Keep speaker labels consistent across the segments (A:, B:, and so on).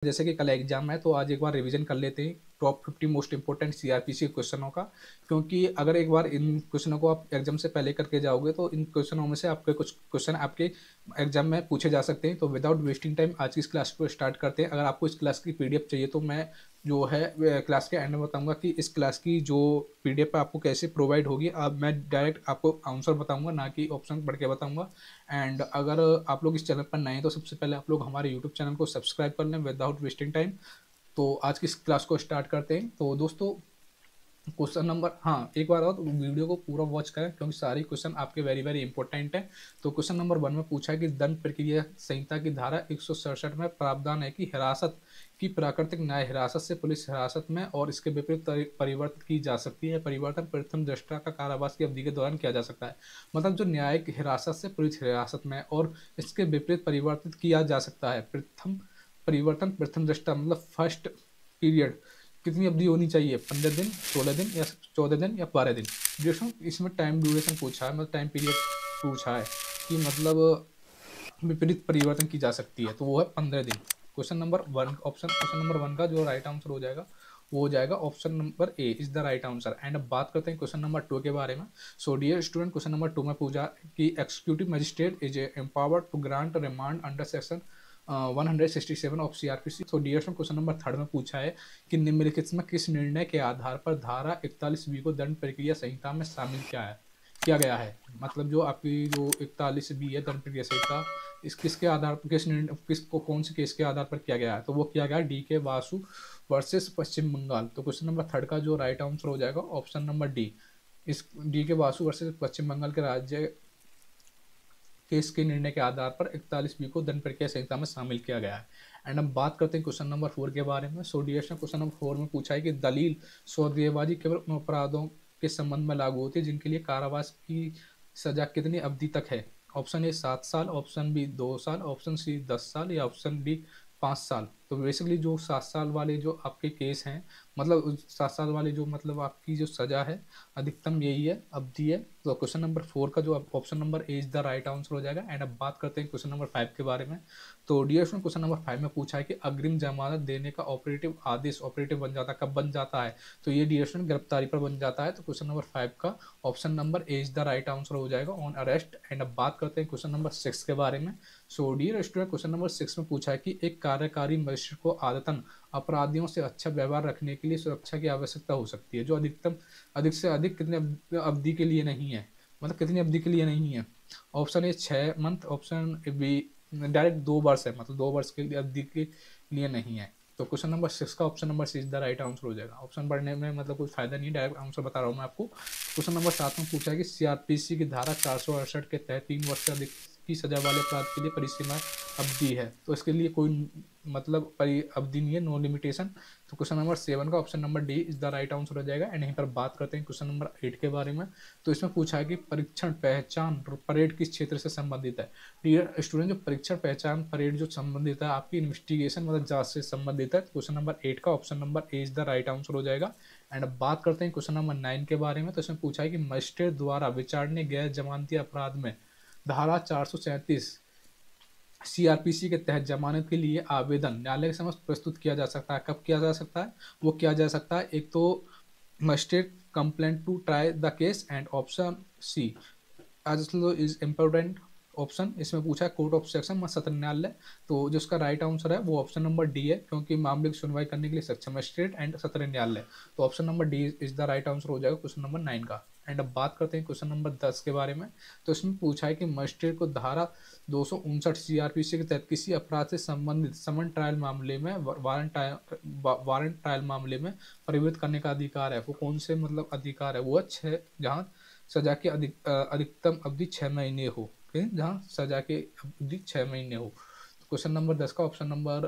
A: जैसे कि कल एग्जाम है तो आज एक बार रिवीजन कर लेते हैं टॉप 50 मोस्ट इंपोर्टेंट सीआरपीसी क्वेश्चनों का। क्योंकि अगर एक बार इन क्वेश्चनों को आप एग्जाम से पहले करके जाओगे तो इन क्वेश्चनों में से आपके कुछ क्वेश्चन आपके एग्जाम में पूछे जा सकते हैं। तो विदाउट वेस्टिंग टाइम आज की इस क्लास को स्टार्ट करते हैं। अगर आपको इस क्लास की पीडीएफ चाहिए तो मैं जो है क्लास के एंड में बताऊंगा कि इस क्लास की जो पीडीएफ आपको कैसे प्रोवाइड होगी। अब मैं डायरेक्ट आपको आंसर बताऊंगा, ना कि ऑप्शन पढ़ के बताऊंगा। एंड अगर आप लोग इस चैनल पर नए हैं तो सबसे पहले आप लोग हमारे यूट्यूब चैनल को सब्सक्राइब कर लें विदाउट वेस्टिंग टाइम। तो आज की इस क्लास को स्टार्ट करते हैं। तो दोस्तों क्वेश्चन नंबर, हाँ एक बार और तो वीडियो को पूरा वॉच करें क्योंकि सारी क्वेश्चन आपके वेरी वेरी इंपॉर्टेंट है। तो क्वेश्चन नंबर 1 में पूछा है कि दंड प्रक्रिया संहिता की धारा 167 में प्रावधान है कि हिरासत की प्राकृतिक न्याय हिरासत से पुलिस हिरासत में और इसके विपरीत परिवर्तित की जा सकती है। परिवर्तन प्रथम दृष्टा का कारावास की अवधि के दौरान किया जा सकता है। मतलब जो न्यायिक हिरासत से पुलिस हिरासत में और इसके विपरीत परिवर्तित किया जा सकता है। प्रथम परिवर्तन प्रथम दृष्टा मतलब फर्स्ट पीरियड कितनी अवधि होनी चाहिए, 15 दिन, 16 दिन या 14 दिन या 12 दिन। ड्यूरेशन, इसमें टाइम ड्यूरेशन पूछा है, मतलब टाइम पीरियड पूछा है कि मतलब विपरीत परिवर्तन की जा सकती है, तो वो है 15 दिन। Question number 1 option, question number 1 का जो राइट आंसर हो जाएगा वो हो जाएगा option number A is the right answer. And अब बात करते हैं क्वेश्चन नंबर 2 के बारे में। So dear student, question number 2 में पूछा कि executive magistrate is empowered to grant remand under section 167 of CrPC. तो डियर स्टूडेंट, क्वेश्चन नंबर 3 में पूछा है कि निम्नलिखित में किस निर्णय के आधार पर धारा 41B को दंड प्रक्रिया संहिता में शामिल किया गया है। मतलब जो आपकी जो 41B है दंड प्रक्रिया संहिता, इस किसके आधार पर, किस निर्णय, किसको कौन से केस के आधार पर किया गया है, तो वो किया गया डी के वासु वर्सेस पश्चिम बंगाल। तो क्वेश्चन नंबर 3 का जो राइट आंसर हो जाएगा ऑप्शन नंबर डी। इस डी के वासु वर्सेस पश्चिम बंगाल के राज्य केस के निर्णय के आधार पर 41B को दंड प्रक्रिया संहिता में शामिल किया गया है। एंड अब बात करते हैं क्वेश्चन नंबर 4 के बारे में। सो डियर क्वेश्चन नंबर 4 में पूछा है कि दलील सौदेबाजी केवल उन अपराधों के संबंध में लागू होती है जिनके लिए कारावास की सजा कितनी अवधि तक है। ऑप्शन ए 7 साल, ऑप्शन बी 2 साल, ऑप्शन सी 10 साल या ऑप्शन डी 5 साल। तो बेसिकली जो 7 साल वाले जो आपके केस हैं, मतलब 7 साल वाले जो मतलब आपकी जो सजा है अधिकतम यही है, अवधि है। तो क्वेश्चन नंबर 4 का जो option number A is the right answer हो जाएगा। एंड अब बात करते हैं क्वेश्चन नंबर 5 के बारे में। तो डियर स्टूडेंट, क्वेश्चन नंबर 5 में पूछा है कि अग्रिम जमानत देने का ऑपरेटिव आदेश ऑपरेटिव बन जाता है, कब बन जाता है, तो ये डियर स्टूडेंट गिरफ्तारी पर बन जाता है। तो क्वेश्चन नंबर 5 का option number A is the right answer हो जाएगा, ऑन अरेस्ट। एंड अब बात करते हैं क्वेश्चन नंबर 6 के बारे में। So dear student, question number 6 में पूछा है कि एक कार्यकारी मजिस्ट्रेट को आदतन अपराधियों से अच्छा व्यवहार रखने के लिए सुरक्षा की आवश्यकता हो सकती है, जो अधिकतम अधिक से अधिक कितने अवधि के लिए नहीं है, मतलब कितनी अवधि के लिए नहीं है। Option A 6 month, option B direct 2 वर्ष है, मतलब 2 वर्ष के लिए अवधि के लिए नहीं है। तो क्वेश्चन नंबर 6 का option number C is the right answer हो जाएगा। ऑप्शन पढ़ने में मतलब कोई फायदा नहीं, डायरेक्ट आंसर बता रहा हूँ मैं आपको। क्वेश्चन नंबर 7 में पूछा है कि सीआरपीसी की धारा 468 के तहत 3 वर्ष से अधिक की सजा वाले अपराध के लिए परिसीमा अवधि है, तो इसके लिए कोई मतलब अवधि नहीं है, नो लिमिटेशन। तो क्वेश्चन नंबर 7 का option number D is the right answer हो जाएगा। एंड यहीं पर बात करते हैं क्वेश्चन नंबर 8 के बारे में। तो इसमें पूछा है कि परीक्षण पहचान परेड किस क्षेत्र से संबंधित है। डियर स्टूडेंट, जो परीक्षण पहचान परेड जो संबंधित है आपकी इन्वेस्टिगेशन मतलब जांच से संबंधित है। क्वेश्चन नंबर 8 का option number A is the right answer हो जाएगा। एंड अब बात करते हैं क्वेश्चन नंबर 9 के बारे में। तो इसमें पूछा है कि मजिस्ट्रेट द्वारा विचारणे गैर जमानती अपराध में धारा 437 सीआरपीसी के तहत जमानत के लिए आवेदन न्यायालय के समक्ष प्रस्तुत किया जा सकता है। कब किया जा सकता है, वो किया जा सकता है एक तो magistrate complaint to try the case, and option C as is important option, इसमें पूछा है कोर्ट ऑफ सेक्शन सत्र न्यायालय। तो जो उसका राइट आंसर है वो ऑप्शन नंबर डी है, क्योंकि मामले की सुनवाई करने के लिए सक्षम मजिस्ट्रेट एंड सत्र न्यायालय। तो option number D is the right answer हो जाएगा क्वेश्चन नंबर 9 का। एंड अब बात करते हैं क्वेश्चन नंबर 10 के बारे में। तो इसमें पूछा है कि मजिस्ट्रेट को धारा 259 सीआरपीसी के तहत किसी अपराध से संबंधित समन ट्रायल मामले में वारंट ट्रायल मामले में परिवर्तित करने का अधिकार है। वो कौन से मतलब अधिकार है, वो है 6, जहाँ सजा की अधिकतम अवधि 6 महीने हो, जहाँ सजा की अवधि 6 महीने हो। क्वेश्चन नंबर 10 का option number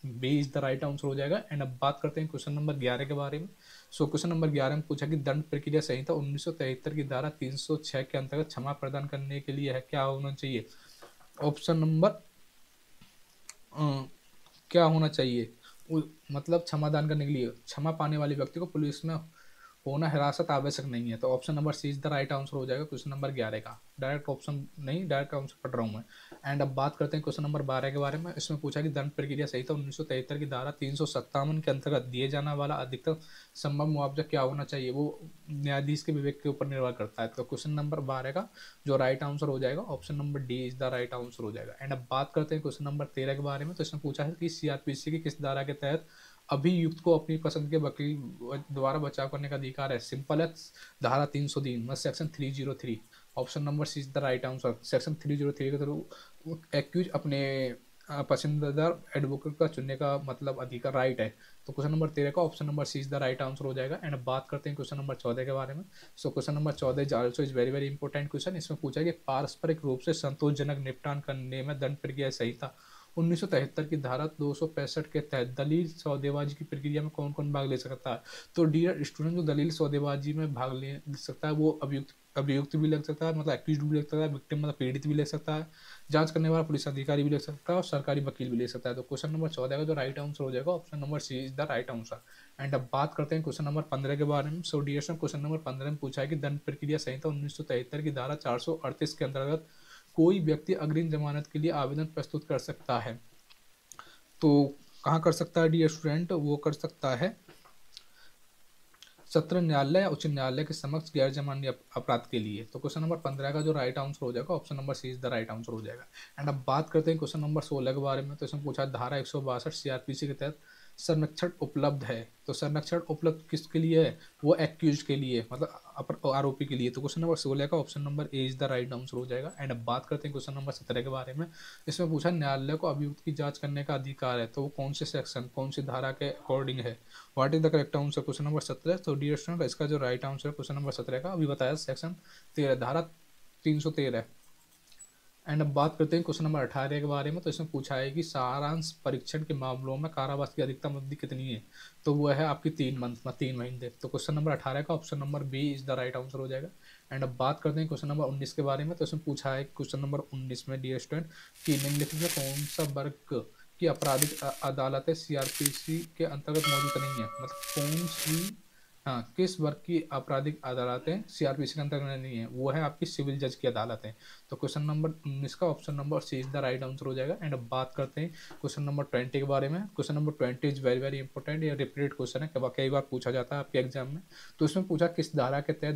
A: B is the right answer हो जाएगा। एंड अब बात करते हैं क्वेश्चन नंबर 11 के बारे में। सो क्वेश्चन नंबर 11 में पूछा कि दंड प्रक्रिया संहिता 1973 की धारा 306 के अंतर्गत क्षमा प्रदान करने के लिए है क्या होना चाहिए। ऑप्शन नंबर क्या होना चाहिए, मतलब क्षमा दान करने के लिए क्षमा पाने वाले व्यक्ति को पुलिस में होना हिरासत आवश्यक नहीं है। तो option number C is the right answer हो जाएगा क्वेश्चन नंबर 11 का। डायरेक्ट ऑप्शन नहीं, डायरेक्ट आंसर पढ़ रहा हूँ मैं। एंड अब बात करते हैं क्वेश्चन नंबर 12 के बारे में। इसमें पूछा कि दंड प्रक्रिया संहिता 1973 की धारा 357 के अंतर्गत दिए जाने वाला अधिकतम संभव मुआवजा क्या होना चाहिए, वो न्यायाधीश के विवेक के ऊपर निर्भर करता है। तो क्वेश्चन नंबर 12 का जो राइट आंसर हो जाएगा option number D is the right answer हो जाएगा। एंड अब बात करते हैं क्वेश्चन नंबर 13 के बारे में। तो इसमें पूछा है कि सीआरपीसी की किस धारा के तहत अभियुक्त को अपनी पसंद के वकील द्वारा बचाव करने का अधिकार है। सिंपल है, धारा 303 मतलब section 303। Option number C is the right answer. Section 303 के थ्रू एक्यूज अपने पसंदीदा एडवोकेट का चुनने का मतलब अधिकार, राइट है। तो क्वेश्चन नंबर 13 का option number C is the right answer हो जाएगा। एंड बात करते हैं क्वेश्चन नंबर 14 के बारे में। So question number 14 is also is very very important question. इसमें पूछा है कि पारस्परिक रूप से संतोषजनक निपटान करने में दंड प्रक्रिया संहिता 1973 की धारा 265 के तहत दलील सौदेबाजी की प्रक्रिया में कौन कौन भाग ले सकता है। तो डियर स्टूडेंट, जो दलील सौदेबाजी में भाग ले सकता है वो अभियुक्त भी लग सकता है, मतलब एक्यूज्ड भी लग सकता है, विक्टिम मतलब पीड़ित भी ले सकता है, जांच करने वाला पुलिस अधिकारी भी ले सकता है और सरकारी वकील भी ले सकता है। तो क्वेश्चन नंबर 14 का जो राइट आंसर हो जाएगा option number C is the right answer. And अब बात करते हैं क्वेश्चन नंबर 15 के बारे में। So dear student, question number 15 में पूछा है कि दंड प्रक्रिया संहिता 1973 की धारा 438 के अंतर्गत कोई व्यक्ति अग्रिम जमानत के लिए आवेदन प्रस्तुत कर सकता है। तो कहाँ कर सकता है डियर स्टूडेंट, वो कर सकता है सत्र न्यायालय या उच्च न्यायालय के समक्ष गैर जमानती अपराध के लिए। तो क्वेश्चन नंबर 15 का जो राइट आंसर हो जाएगा option number C is the right answer हो जाएगा। एंड अब बात करते हैं क्वेश्चन नंबर 16 के बारे में। तो इसमें पूछा धारा 162 सीआरपीसी के तहत संरक्षण उपलब्ध है। तो संरक्षण उपलब्ध किसके लिए है, वो एक्यूज के लिए, मतलब आरोपी के लिए। तो क्वेश्चन नंबर 16 का option number A is the right answer हो जाएगा। एंड अब बात करते हैं क्वेश्चन नंबर 17 के बारे में। इसमें पूछा न्यायालय को अभियुक्त की जांच करने का अधिकार है, तो वो कौन से सेक्शन, कौन सी धारा के अकॉर्डिंग है। What is the correct answer, question number 17। तो डियर स्टूडेंट, इसका जो राइट आंसर है क्वेश्चन नंबर 17 का अभी बताया सेक्शन 13, धारा 313। एंड अब बात करते हैं क्वेश्चन नंबर 18 के बारे में। तो इसमें पूछा है कि सारांश परीक्षण के मामलों में कारावास की अधिकतम अवधि कितनी है। तो वो है आपकी 3 मंथ, 3 महीने। तो क्वेश्चन नंबर 18 का option number B is the right answer हो जाएगा। एंड अब बात करते हैं क्वेश्चन नंबर 19 के बारे में। तो इसमें पूछा है क्वेश्चन नंबर 19 में डियर स्टूडेंट कि निम्नलिखित में कौन सा वर्ग की आपराधिक अदालतें सीआरपीसी के अंतर्गत मौजूद नहीं है, मतलब कौन सी, हाँ, किस वर्ग की आपराधिक अदालतें सीआरपीसी के अंतर्गत नहीं है, वो है आपकी सिविल जज की अदालतें। तो क्वेश्चन नंबर 19 का option number C is the right answer हो जाएगा। एंड अब बात करते हैं क्वेश्चन नंबर 20 के बारे में। Question number 20 is very very important, ये रिपीटेड क्वेश्चन है, कई बार पूछा जाता है आपके एग्जाम में। तो इसमें पूछा किस धारा के तहत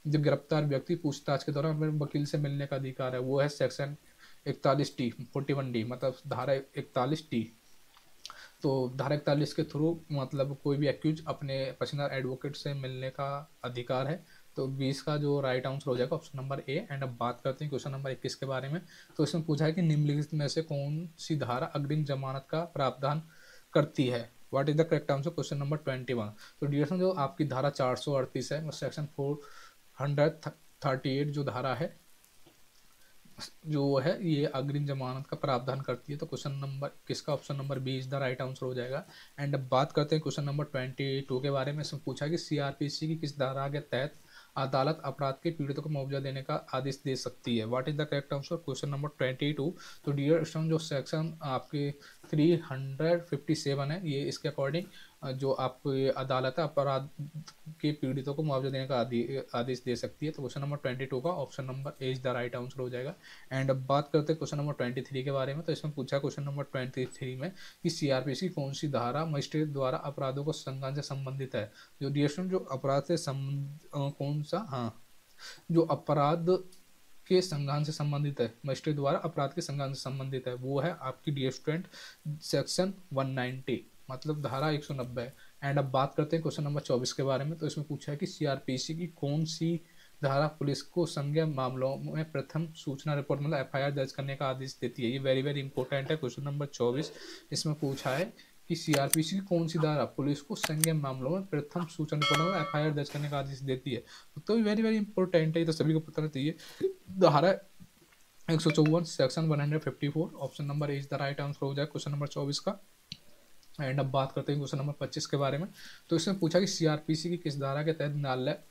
A: गिरफ्तार व्यक्ति पूछताछ के दौरान अपने वकील से मिलने का अधिकार है, वो है सेक्शन 41T 41D, मतलब धारा 41T। तो धारा 41 के थ्रू मतलब कोई भी एक्यूज अपने पसंदीदा एडवोकेट से मिलने का अधिकार है। तो 20 का जो राइट आंसर हो जाएगा ऑप्शन नंबर ए। एंड अब बात करते हैं क्वेश्चन नंबर 21 के बारे में। तो इसमें पूछा है कि निम्नलिखित में से कौन सी धारा अग्रिम जमानत का प्रावधान करती है। What is the correct answer, question number 21। तो डियर जो आपकी धारा 438 है, सेक्शन 438 जो धारा है जो है ये अग्रिम जमानत का प्रावधान करती है। तो क्वेश्चन नंबर किसका option number B is the right answer हो जाएगा। एंड अब बात करते हैं क्वेश्चन नंबर 22 के बारे में। इसमें पूछा कि सीआरपीसी की किस धारा के तहत अदालत अपराध के पीड़ितों को मुआवजा देने का आदेश दे सकती है। What is the correct answer, question number 22। तो डियर स्टूडेंट, जो सेक्शन आपके 357 है, ये इसके अकॉर्डिंग जो आपकी अदालत है अपराध के पीड़ितों को मुआवजा देने का आदेश दे सकती है। तो क्वेश्चन नंबर 22 का option number A is the right answer हो जाएगा। एंड अब बात करते हैं क्वेश्चन नंबर 23 के बारे में। तो इसमें पूछा क्वेश्चन नंबर 23 में कि सीआरपीसी कौन सी धारा मजिस्ट्रेट द्वारा अपराधों को संज्ञान से संबंधित है। जो डियर स्टूडेंट, जो अपराध से कौन सा, हाँ, जो अपराध के संज्ञान से संबंधित है, मजिस्ट्रेट द्वारा अपराध के संज्ञान से संबंधित है, वो है आपकी डियर स्टूडेंट सेक्शन 190, मतलब धारा 190। एंड अब बात करते हैं क्वेश्चन नंबर 24 के बारे में। तो इसमें पूछा है कि सीआरपीसी की कौन सी धारा पुलिस को संज्ञेय मामलों में प्रथम सूचना रिपोर्ट मतलब एफआईआर दर्ज करने का आदेश देती है। ये वेरी वेरी इंपॉर्टेंट है क्वेश्चन नंबर 24। इसमें पूछा है कि सीआरपीसी की कौन सी धारा पुलिस को संज्ञेय मामलों में प्रथम सूचना रिपोर्ट मतलब एफआईआर दर्ज करने का आदेश देती है। तो वेरी वेरी इंपॉर्टेंट है, ये तो सभी को पता चाहिए। धारा 154 section 154 option number is the right answer हो जाए क्वेश्चन नंबर 24 का। एंड अब बात करते हैं क्वेश्चन नंबर 25 के बारे में। तो इसमें पूछा कि सीआरपीसी की किस धारा के तहत न्यायालय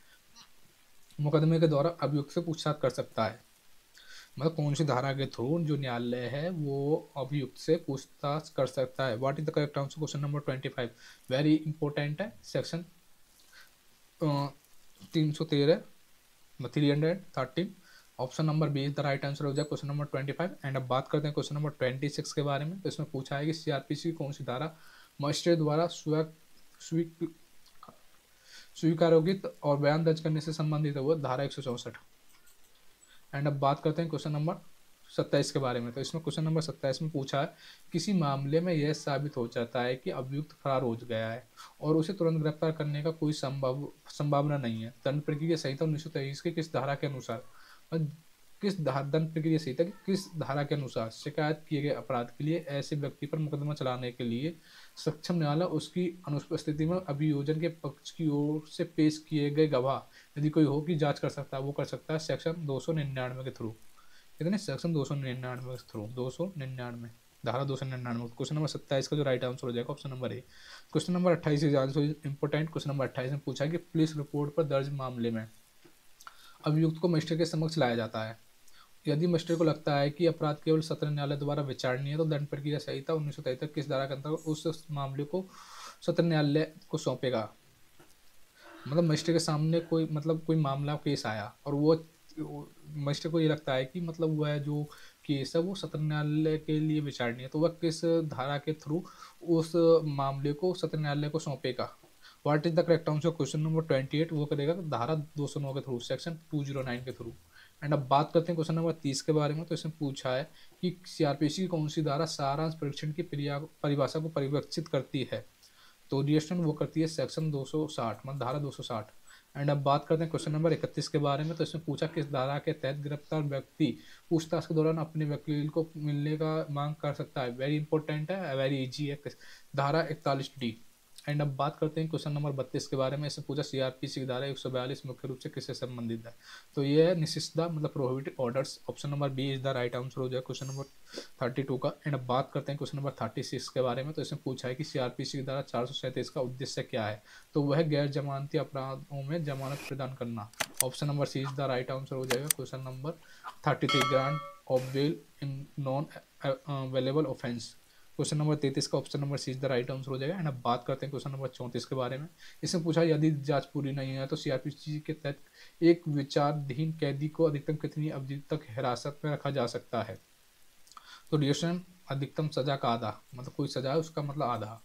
A: मुकदमे के द्वारा अभियुक्त से पूछताछ कर सकता है, मतलब कौन सी धारा के थ्रू जो न्यायालय है वो अभियुक्त से पूछताछ कर सकता है। What is the correct answer, question number 25 very important है। Section 313 313। Option number B is the right answer हो जाए क्वेश्चन नंबर 25। एंड अब बात करते हैं क्वेश्चन नंबर 26 के बारे में। तो इसमें पूछा है कि सीआरपीसी कौन सी धारा मजिस्ट्रेट द्वारा स्वीकारोगित और बयान दर्ज करने से संबंधित है, वो धारा 164। एंड अब बात करते हैं क्वेश्चन नंबर 27 के बारे में। तो इसमें क्वेश्चन नंबर 27 में पूछा है किसी मामले में यह साबित हो जाता है कि अभियुक्त फरार हो गया है और उसे तुरंत गिरफ्तार करने का कोई संभावना नहीं है, दंड प्रक्रिया संहिता 1923 की किस धारा के अनुसार, दंड प्रक्रिया संहिता की किस धारा के अनुसार शिकायत किए गए अपराध के लिए ऐसे व्यक्ति पर मुकदमा चलाने के लिए सक्षम न्यायालय उसकी अनुपस्थिति में अभियोजन के पक्ष की ओर से पेश किए गए गवाह यदि कोई हो की जांच कर सकता है, वो कर सकता है सेक्शन 299 के थ्रू। कितने? सेक्शन 299 के थ्रू, 299 धारा 299। क्वेश्चन नंबर 27 का जो राइट आंसर हो जाएगा option number A. Question number 28 is answer important. Question number 28 में पूछा है कि पुलिस रिपोर्ट पर दर्ज मामले में अभियुक्त को मजिस्ट्रेट के समक्ष लाया जाता है। यदि मजिस्ट्रेट को लगता है कि अपराध केवल सत्र न्यायालय द्वारा विचारणीय है तो दंड प्रक्रिया संहिता 1973 किस धारा के अंतर्गत उस मामले को सत्र न्यायालय को सौंपेगा। मतलब मजिस्ट्रेट के सामने कोई मामला केस आया और वो मजिस्ट्रेट को ये लगता है कि मतलब वह जो केस है वो सत्र न्यायालय के लिए विचारणीय है, तो वह किस धारा के थ्रू उस मामले को सत्र न्यायालय को सौंपेगा। What is the correct answer question number 28, वो करेगा धारा 209 के थ्रू, सेक्शन 209 के थ्रू। एंड अब बात करते हैं क्वेश्चन नंबर 30 के बारे में। तो इसमें पूछा है कि सीआरपीसी की कौन सी धारा सारांश परीक्षण की परिभाषा को परिलक्षित करती है। तो डिएक्शन वो करती है सेक्शन 260, मतलब धारा 260। एंड अब बात करते हैं क्वेश्चन नंबर 31 के बारे में। तो इसमें पूछा किस धारा के तहत गिरफ्तार व्यक्ति पूछताछ के दौरान अपने वकील को मिलने का मांग कर सकता है। वेरी इंपॉर्टेंट है, वेरी इजी है, धारा 41D। एंड अब बात करते हैं क्वेश्चन नंबर 32 के बारे में। इसमें पूछा सीआरपीसी की धारा 142 मुख्य रूप से किससे संबंधित है। तो ये है निषिद्धा, मतलब prohibited orders. Option number B is the right answer हो जाए क्वेश्चन नंबर 32 का। एंड अब बात करते हैं क्वेश्चन नंबर 36 के बारे में। तो इसमें पूछा है कि सीआरपीसी की धारा 437 का उद्देश्य क्या है। तो वह गैर जमानती अपराधों में जमानत प्रदान करना। Option number C is the right answer हो जाएगा question number 33, grant of bail in non available offence. Question number 33 का option number C is the right answer हो जाएगा। एंड अब बात करते हैं क्वेश्चन नंबर 34 के बारे में। इसमें पूछा यदि जांच पूरी नहीं है तो सीआरपीसी के तहत एक विचाराधीन कैदी को अधिकतम कितनी अवधि तक हिरासत में रखा जा सकता है। तो ड्यूरेशन अधिकतम सजा का आधा, मतलब कोई सजा है उसका मतलब आधा।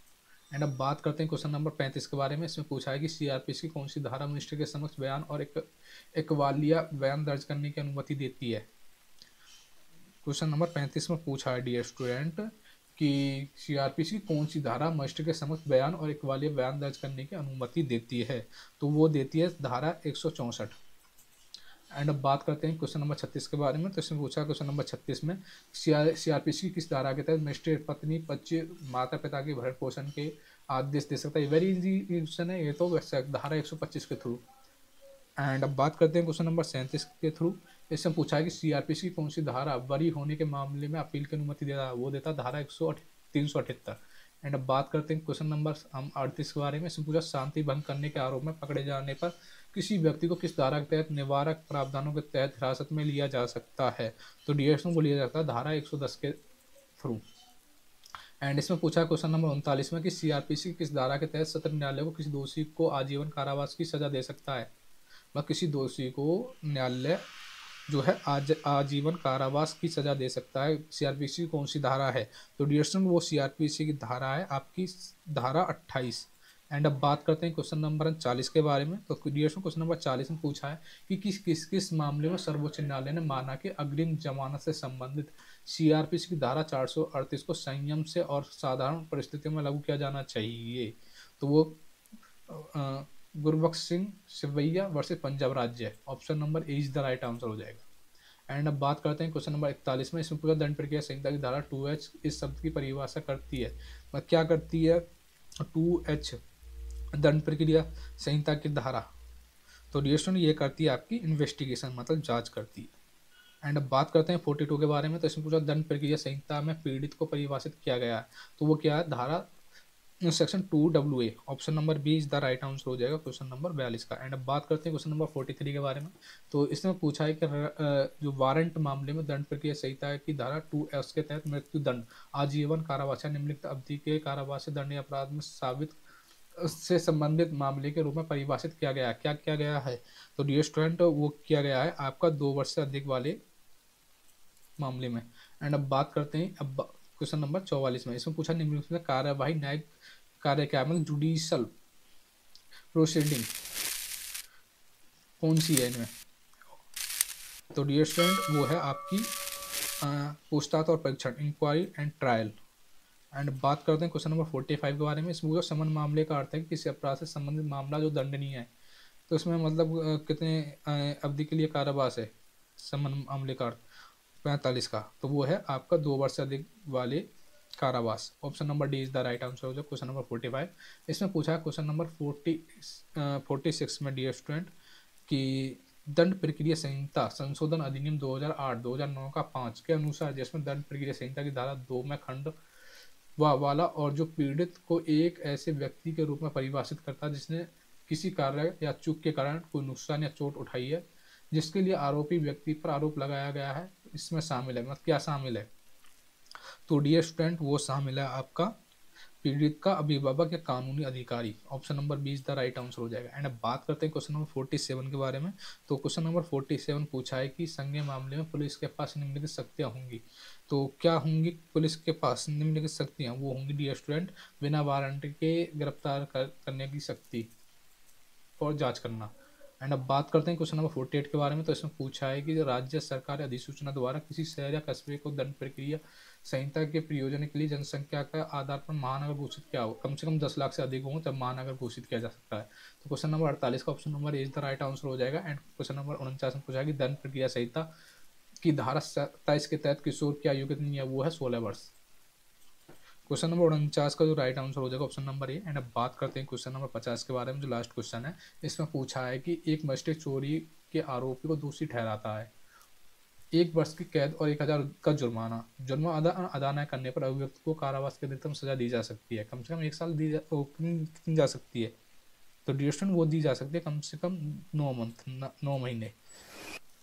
A: एंड अब बात करते हैं क्वेश्चन नंबर 35 के बारे में। इसमें पूछा है कि सीआरपीसी कौन सी धारा मजिस्ट्रेट के समक्ष बयान और एक वालिया बयान दर्ज करने की अनुमति देती है। क्वेश्चन नंबर 35 में पूछा है डियर स्टूडेंट कि सीआरपीसी कौन सी धारा मजिस्ट्रेट के समक्ष बयान और इकबालिया बयान दर्ज करने की अनुमति देती है। तो वो देती है धारा 164। एंड अब बात करते हैं क्वेश्चन नंबर 36 के बारे में। तो इसमें पूछा क्वेश्चन नंबर 36 में सीआरपीसी किस धारा के तहत मजिस्ट्रेट पत्नी बच्चे माता पिता के भरण पोषण के आदेश दे सकता है। वेरी इजी क्वेश्चन है ये तो, धारा 125 के थ्रू। एंड अब बात करते हैं क्वेश्चन नंबर 37 के थ्रू। इसमें पूछा है कि सीआरपीसी कौन सी धारा बरी होने के मामले में अपील की अनुमति देता है। वो देता है धारा 378। एंड अब बात करते हैं क्वेश्चन नंबर 38 के बारे में। इसमें पूछा शांति भंग करने के आरोप में पकड़े जाने पर किसी व्यक्ति को किस धारा के तहत निवारक प्रावधानों के तहत हिरासत में लिया जा सकता है। तो डीएक्स को लिया जाता है धारा 110 के थ्रू। एंड इसमें पूछा क्वेश्चन नंबर 39 में कि सीआरपीसी किस धारा के तहत सत्र न्यायालय को किसी दोषी को आजीवन कारावास की सजा दे सकता है। किसी दोषी को न्यायालय जो है आजीवन कारावास की सजा दे सकता है। सीआरपीसी कौन सी धारा है। तो डियर स्टूडेंट वो सीआरपीसी की धारा है आपकी धारा 28। एंड अब बात करते हैं क्वेश्चन नंबर 40 के बारे में। तो डियर स्टूडेंट क्वेश्चन नंबर 40 में पूछा है कि किस मामले में सर्वोच्च न्यायालय ने माना कि अग्रिम जमानत से संबंधित सीआरपीसी की धारा 438 को संयम से और साधारण परिस्थितियों में लागू किया जाना चाहिए। तो वो गुरबख्श सिंह सिवैया वर्सेस पंजाब राज्य है। Option number A is the right answer हो जाएगा। एंड अब बात करते हैं क्वेश्चन नंबर 41 में। इसमें पूरा दंड प्रक्रिया संहिता की धारा 2H इस शब्द की परिभाषा करती है। क्या करती है 2H दंड प्रक्रिया संहिता की धारा। तो डिस्ट्रिक्ट ये करती है आपकी इन्वेस्टिगेशन, मतलब जांच करती है। एंड अब बात करते हैं 42 के बारे में। तो इसमें पूरा दंड प्रक्रिया संहिता में पीड़ित को परिभाषित किया गया है। तो वो क्या है धारा section 2WA। Option number B is the right answer हो जाएगा क्वेश्चन नंबर 42 का। एंड अब बात करते हैं क्वेश्चन नंबर 43 के बारे में। तो इसमें पूछा है कि जो वारंट मामले में दंड प्रक्रिया संहिता की धारा 2S के तहत मृत्यु दंड, आजीवन कारावास या निम्नलिखित अवधि के कारावास से दंडनीय अपराध में साबित उससे संबंधित मामले के रूप में परिभाषित किया गया है। क्या किया गया है? तो डियर स्टूडेंट, वो किया गया है आपका 2 वर्ष से अधिक वाले मामले में। एंड अब बात करते हैं अब क्वेश्चन नंबर 44 में। इसमें पूछा निम्नलिखित में कार्यवाही न्यायिक कार्य क्या है, मतलब जुडिशल प्रोसीडिंग कौन सी है इनमें? तो डियर स्टूडेंट, वो है आपकी पूछताछ और परीक्षण, इंक्वायरी एंड ट्रायल। एंड बात करते हैं क्वेश्चन नंबर 45 के बारे में। इसमें जो समन मामले का अर्थ है किसी अपराध से संबंधित मामला जो दंडनीय है। तो इसमें मतलब कितने अवधि के लिए कारावास है समन मामले का अर्थ? 45 का। तो वो है आपका 2 वर्ष से अधिक वाले कारावास। Option number D is the right answer हो जाए क्वेश्चन नंबर 45। इसमें पूछा है क्वेश्चन नंबर 46 में डियर स्टूडेंट कि दंड प्रक्रिया संहिता संशोधन अधिनियम 2008-2009 का 5 के अनुसार, जिसमें दंड प्रक्रिया संहिता की धारा 2 में खंड वाला और जो पीड़ित को एक ऐसे व्यक्ति के रूप में परिभाषित करता है जिसने किसी कार्य या चूक के कारण कोई नुकसान या चोट उठाई है, जिसके लिए आरोपी व्यक्ति पर आरोप लगाया गया है, इसमें शामिल है। मतलब क्या शामिल है? तो डियर स्टूडेंट, वो शामिल है आपका पीड़ित का अभिभावक या कानूनी अधिकारी। Option number B is the right answer हो जाएगा। एंड अब बात करते हैं क्वेश्चन नंबर 47 के बारे में। तो क्वेश्चन नंबर 47 पूछा है कि संज्ञेय मामले में पुलिस के पास निम्नलिखित शक्तियां होंगी। तो क्या होंगी पुलिस के पास निम्नलिखित शक्तियां? वो होंगी डियर स्टूडेंट, बिना वारंट के गिरफ्तार करने की शक्ति और जांच करना। एंड अब बात करते हैं क्वेश्चन नंबर 48 के बारे में। तो इसमें पूछा है कि राज्य सरकार अधिसूचना द्वारा किसी शहर या कस्बे को दंड प्रक्रिया संहिता के प्रयोजन के लिए जनसंख्या के आधार पर महानगर घोषित किया हो, कम से कम 10 लाख से अधिक हो तब महानगर घोषित किया जा सकता है। तो क्वेश्चन नंबर 48 का option number is the right answer हो जाएगा। एंड क्वेश्चन नंबर 49 में पूछा है कि दंड प्रक्रिया संहिता की धारा 27 के तहत किशोर की आयु कितनी है? वो है 16 वर्ष। क्वेश्चन नंबर 49 का जो राइट आंसर हो जाएगा ऑप्शन नंबर ए। एंड अब बात करते हैं क्वेश्चन नंबर 50 के बारे में, जो लास्ट क्वेश्चन है। इसमें पूछा है कि एक मजिस्ट्रेट चोरी के आरोपी को दोषी ठहराता है, 1 वर्ष की कैद और 1000 का जुर्माना अदा न करने पर अभियुक्त को कारावास की अधिकतम सजा दी जा सकती है। कम से कम 1 साल कितनी जा सकती है? तो ड्यूरेशन वो दी जा सकती है कम से कम 9 महीने।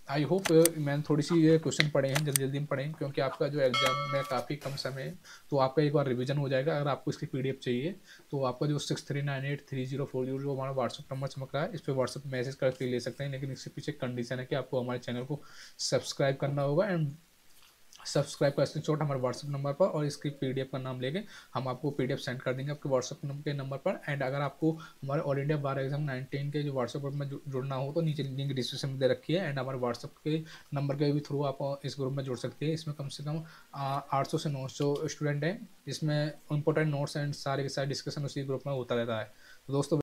A: आई होप मैंने थोड़ी सी ये क्वेश्चन पढ़े हैं, जल्दी जल्दी में पढ़े हैं, क्योंकि आपका जो एग्जाम में काफ़ी कम समय है, तो आपका एक बार रिवीजन हो जाएगा। अगर आपको इसकी पीडीएफ चाहिए तो आपका जो 63983040 जो हमारा व्हाट्सअप नंबर चमक रहा है, इस पर व्हाट्सअप मैसेज करके ले सकते हैं। लेकिन इसके पीछे कंडीशन है कि आपको हमारे चैनल को सब्सक्राइब करना होगा। एंड सब्सक्राइब का स्क्रीनशॉट हमारे व्हाट्सअप नंबर पर और इसकी पीडीएफ का नाम लेके हम आपको पीडीएफ सेंड कर देंगे आपके व्हाट्सअप के नंबर पर। एंड अगर आपको हमारे ऑल इंडिया बार एग्जाम 19 के जो व्हाट्सअप ग्रुप में जुड़ना हो तो नीचे लिंक डिस्क्रिप्शन में दे रखी है। एंड हमारे व्हाट्सअप के नंबर के भी थ्रू आप इस ग्रुप में जुड़ सकते हैं। इसमें कम से कम 800 से 900 स्टूडेंट हैं, जिसमें इंपॉर्टेंट नोट्स एंड सारे के सारे डिस्कशन उसी ग्रुप में होता रहता है। तो दोस्तों